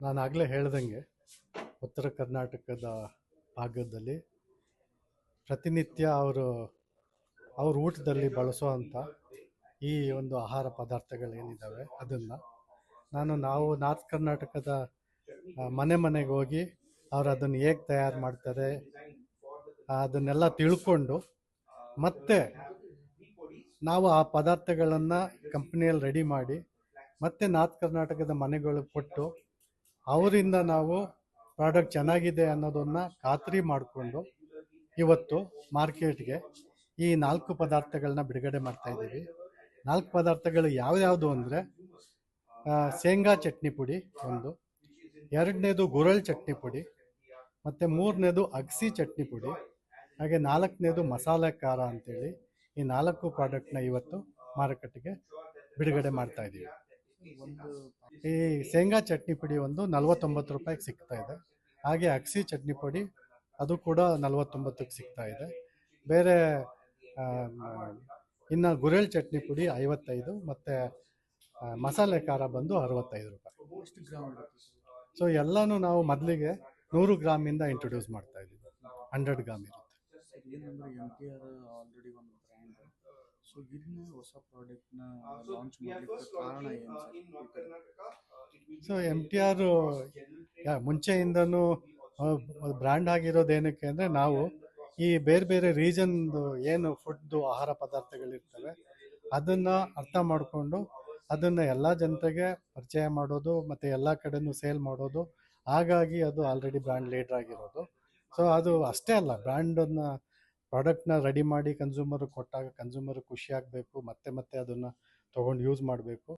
ನಾನು ಆಗಲೇ ಹೇಳ್ದಂಗೆ ಉತ್ತರ ಕರ್ನಾಟಕದ ಭಾಗದಲ್ಲಿ ಪ್ರತಿನಿತ್ಯ ಅವ್ರ ಊಟದಲ್ಲಿ ಬಳಸುವಂಥ ಈ ಒಂದು ಆಹಾರ ಪದಾರ್ಥಗಳೇನಿದ್ದಾವೆ ಅದನ್ನು ನಾವು ನಾರ್ತ್ ಕರ್ನಾಟಕದ ಮನೆ ಮನೆಗೆ ಹೋಗಿ ಅವ್ರು ಅದನ್ನು ಹೇಗೆ ತಯಾರು ಮಾಡ್ತಾರೆ ಅದನ್ನೆಲ್ಲ ತಿಳ್ಕೊಂಡು ಮತ್ತೆ ನಾವು ಆ ಪದಾರ್ಥಗಳನ್ನು ಕಂಪ್ನಿಯಲ್ಲಿ ರೆಡಿ ಮಾಡಿ ಮತ್ತೆ ನಾರ್ತ್ ಕರ್ನಾಟಕದ ಮನೆಗಳಿಗೆ ಕೊಟ್ಟು ಅವರಿಂದ ನಾವು ಪ್ರಾಡಕ್ಟ್ ಚೆನ್ನಾಗಿದೆ ಅನ್ನೋದನ್ನು ಖಾತ್ರಿ ಮಾಡಿಕೊಂಡು ಇವತ್ತು ಮಾರ್ಕೆಟ್ಗೆ ಈ 4 ಪದಾರ್ಥಗಳನ್ನ ಬಿಡುಗಡೆ ಮಾಡ್ತಾ ಇದ್ದೀವಿ. 4 ಪದಾರ್ಥಗಳು ಯಾವ್ಯಾವುದು ಅಂದರೆ ಶೇಂಗಾ ಚಟ್ನಿ ಪುಡಿ ಒಂದು, ಎರಡನೇದು ಗುರಳ್ ಚಟ್ನಿ ಪುಡಿ, ಮತ್ತು ಮೂರನೇದು ಅಗಸಿ ಚಟ್ನಿ ಪುಡಿ, ಹಾಗೆ ನಾಲ್ಕನೇದು ಮಸಾಲೆ ಖಾರ ಅಂತೇಳಿ ಈ 4 ಪ್ರಾಡಕ್ಟ್ನ ಇವತ್ತು ಮಾರುಕಟ್ಟೆಗೆ ಬಿಡುಗಡೆ ಮಾಡ್ತಾ ಇದ್ದೀವಿ. ಈ ಶೇಂಗಾ ಚಟ್ನಿ ಪುಡಿ ಒಂದು 49 ರೂಪಾಯಿಗೆ ಸಿಗ್ತಾ ಇದೆ. ಹಾಗೆ ಅಗಸಿ ಚಟ್ನಿ ಪುಡಿ ಅದು ಕೂಡ 49ಕ್ಕೆ ಸಿಗ್ತಾ ಇದೆ. ಬೇರೆ ಇನ್ನು ಗುರೆಳ್ ಚಟ್ನಿ ಪುಡಿ 55 ಮತ್ತು ಮಸಾಲೆ ಖಾರ ಬಂದು 65 ರೂಪಾಯಿ. ಸೊ ಎಲ್ಲನೂ ನಾವು ಮೊದಲಿಗೆ 100 ಗ್ರಾಮಿಂದ ಇಂಟ್ರೊಡ್ಯೂಸ್ ಮಾಡ್ತಾ ಇದ್ದೀವಿ. 100 ಗ್ರಾಮ್ ಇರುತ್ತೆ. ಆಲ್ರೆಡಿ ಒಂದು ಬ್ರ್ಯಾಂಡ್, ಸೊ ಇದನ್ನ ಹೊಸ ಪ್ರಾಡಕ್ಟ್ನ ಲಾಂಚ್ ಮಾಡಲಿಕ್ಕೆ ಕಾರಣ ಏನು ಸರ್? ಸೊ MTR ಮುಂಚೆಯಿಂದನೂ ಬ್ರ್ಯಾಂಡ್ ಆಗಿರೋದೇನಕ್ಕೆ ಅಂದರೆ ನಾವು ಈ ಬೇರೆ ಬೇರೆ ರೀಜನ್ದು ಏನು ಫುಡ್ದು ಆಹಾರ ಪದಾರ್ಥಗಳಿರ್ತವೆ ಅದನ್ನು ಅರ್ಥ ಮಾಡಿಕೊಂಡು ಅದನ್ನು ಎಲ್ಲ ಜನತೆಗೆ ಪರಿಚಯ ಮಾಡೋದು ಮತ್ತು ಎಲ್ಲ ಕಡೆನೂ ಸೇಲ್ ಮಾಡೋದು, ಹಾಗಾಗಿ ಅದು ಆಲ್ರೆಡಿ ಬ್ರ್ಯಾಂಡ್ ಲೀಡರ್ ಆಗಿರೋದು. ಸೊ ಅದು ಅಷ್ಟೇ ಅಲ್ಲ, ಬ್ರ್ಯಾಂಡನ್ನು ಪ್ರಾಡಕ್ಟ್ನ ರೆಡಿ ಮಾಡಿ ಕನ್ಸ್ಯೂಮರ್ಗೆ ಕೊಟ್ಟಾಗ ಕನ್ಸ್ಯೂಮರ್ ಖುಷಿ ಆಗಬೇಕು, ಮತ್ತೆ ಅದನ್ನು ತೊಗೊಂಡು ಯೂಸ್ ಮಾಡಬೇಕು.